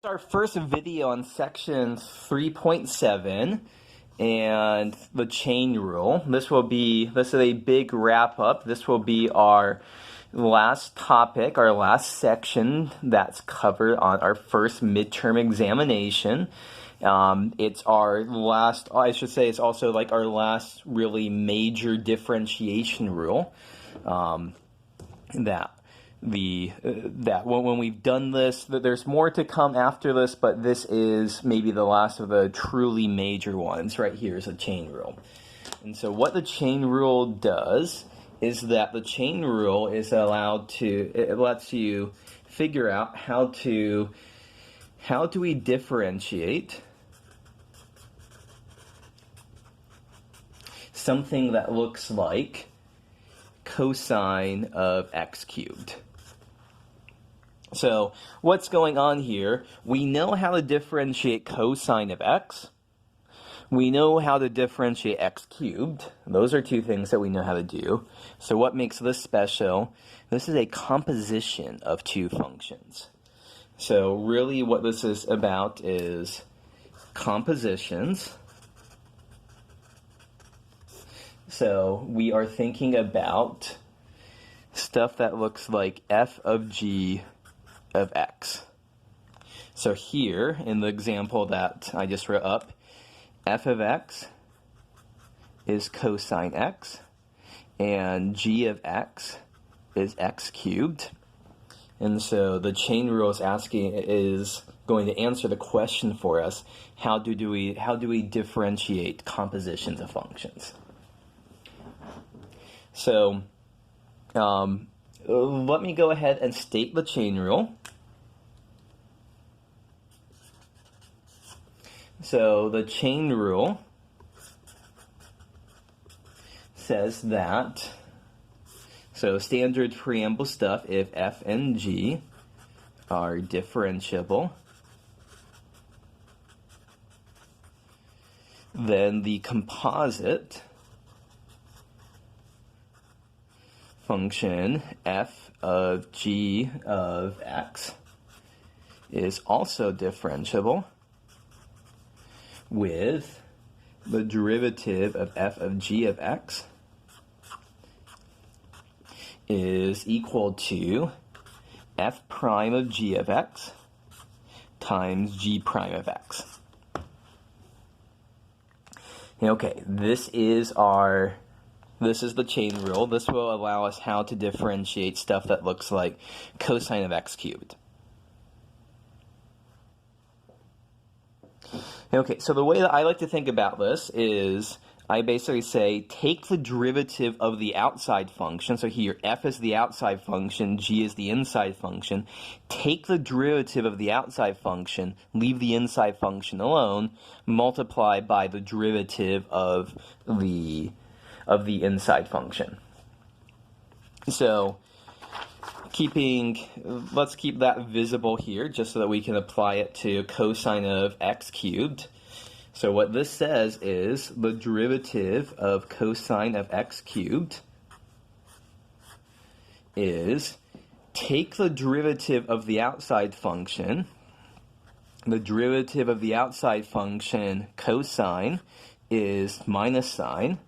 Our first video on section 3.7 and the chain rule. This is a big wrap up. This will be our last topic, our last section that's covered on our first midterm examination. It's our last, it's also like our last really major differentiation rule. That when we've done this, there's more to come after this, but this is maybe the last of the truly major ones. Right here is a chain rule. And so what the chain rule does is that the chain rule is it lets you figure out how do we differentiate something that looks like cosine of x cubed. So what's going on here? We know how to differentiate cosine of x. We know how to differentiate x cubed. Those are two things that we know how to do. So what makes this special? This is a composition of two functions. So really what this is about is compositions. So we are thinking about stuff that looks like f of g of x. So here, in the example that I just wrote up, f of x is cosine x, and g of x is x cubed. And so the chain rule is going to answer the question for us, how do we differentiate compositions of functions? So let me go ahead and state the chain rule. So the chain rule says that, so standard preamble stuff, if f and g are differentiable, then the composite function f of g of x is also differentiable with the derivative of f of g of x is equal to f prime of g of x times g prime of x. Okay, this is the chain rule. This will allow us how to differentiate stuff that looks like cosine of x cubed. Okay, so the way that I like to think about this is I basically say take the derivative of the outside function. So here, f is the outside function, g is the inside function. Take the derivative of the outside function, leave the inside function alone, multiply by the derivative of the inside function. So let's keep that visible here just so that we can apply it to cosine of x cubed. So what this says is the derivative of cosine of x cubed is take the derivative of the outside function. The derivative of the outside function cosine is minus sine,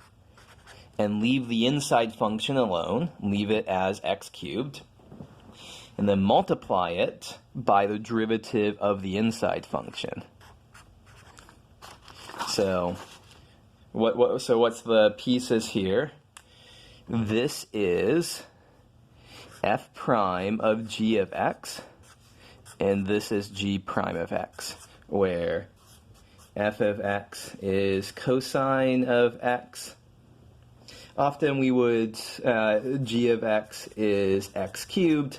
and leave the inside function alone, leave it as x cubed, and then multiply it by the derivative of the inside function. So what's the pieces here? This is f prime of g of x, and this is g prime of x, where f of x is cosine of x. Often we would, g of x is x cubed.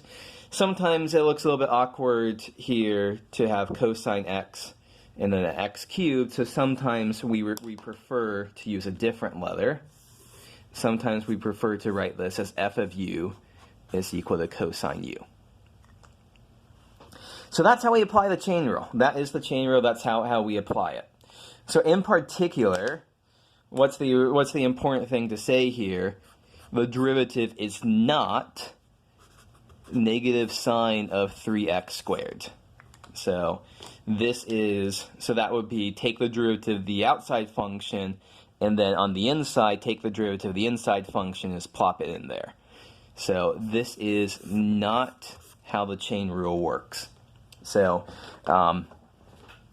Sometimes it looks a little bit awkward here to have cosine x and then an x cubed, so sometimes we prefer to use a different letter. Sometimes we prefer to write this as f of u is equal to cosine u. So that's how we apply the chain rule. That is the chain rule, that's how we apply it. So in particular, what's the important thing to say here? The derivative is not negative sine of 3x squared. So that would be take the derivative of the outside function, and then on the inside, take the derivative of the inside function and just plop it in there. So this is not how the chain rule works. So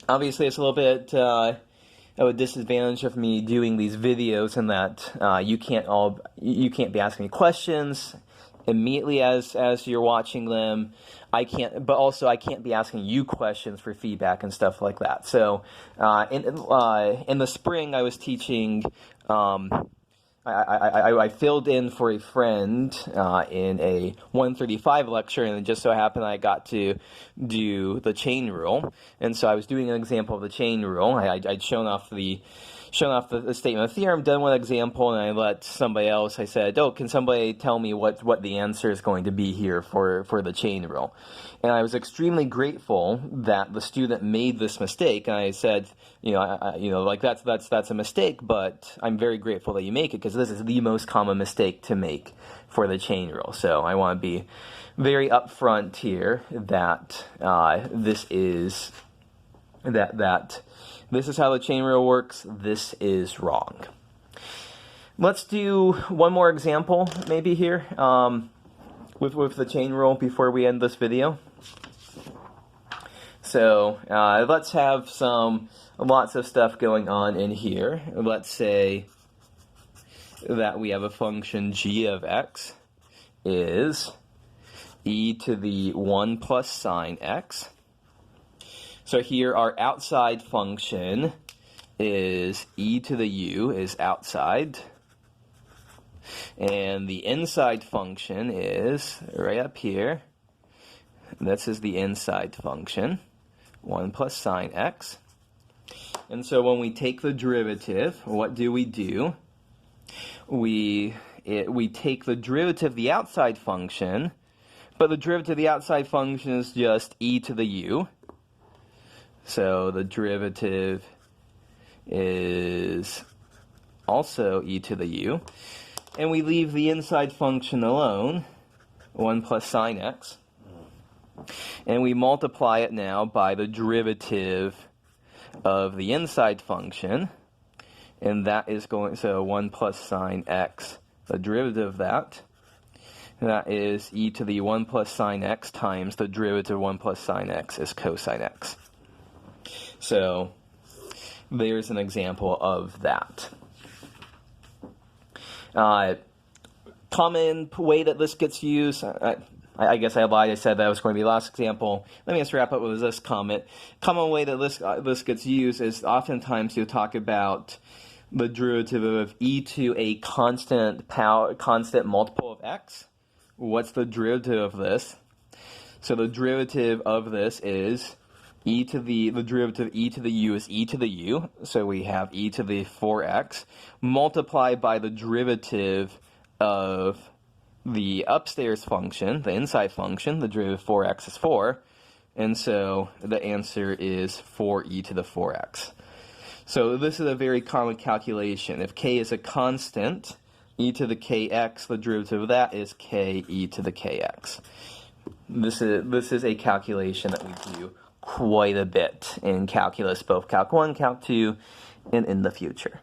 obviously it's a little bit of a disadvantage of me doing these videos in that you can't be asking me questions immediately as you're watching them. But also I can't be asking you questions for feedback and stuff like that. So in the spring I was teaching. I filled in for a friend in a 135 lecture, and it just so happened I got to do the chain rule. And so I was doing an example of the chain rule. I'd shown off the statement of theorem, done one example, and I let somebody else, I said, oh, can somebody tell me what the answer is going to be here for the chain rule? And I was extremely grateful that the student made this mistake, and I said, like that's a mistake, but I'm very grateful that you make it, because this is the most common mistake to make for the chain rule. So I want to be very upfront here that this is how the chain rule works. This is wrong. Let's do one more example maybe here with the chain rule before we end this video. So let's have lots of stuff going on in here. Let's say that we have a function g of x is e to the 1 plus sine x. So here our outside function is e to the u is outside. And the inside function is right up here. This is the inside function, 1 plus sine x. And so when we take the derivative, what do? We take the derivative of the outside function, but the derivative of the outside function is just e to the u. So the derivative is also e to the u. And we leave the inside function alone, 1 plus sine x. And we multiply it now by the derivative of the inside function. And that is so 1 plus sine x, the derivative of that. And that is e to the 1 plus sine x times the derivative of 1 plus sine x is cosine x. So there's an example of that. Common way that this gets used, I guess I lied, I said that was going to be the last example. Let me just wrap up with this comment. Common way that this gets used is oftentimes you'll talk about the derivative of e to a constant multiple of x. What's the derivative of this? So the derivative of this is the derivative of e to the u is e to the u, so we have e to the 4x, multiplied by the derivative of the upstairs function, the inside function, the derivative of 4x is 4, and so the answer is 4e to the 4x. So this is a very common calculation. If k is a constant, e to the kx, the derivative of that is k e to the kx. This is a calculation that we do quite a bit in calculus, both Calc 1, Calc 2, and in the future.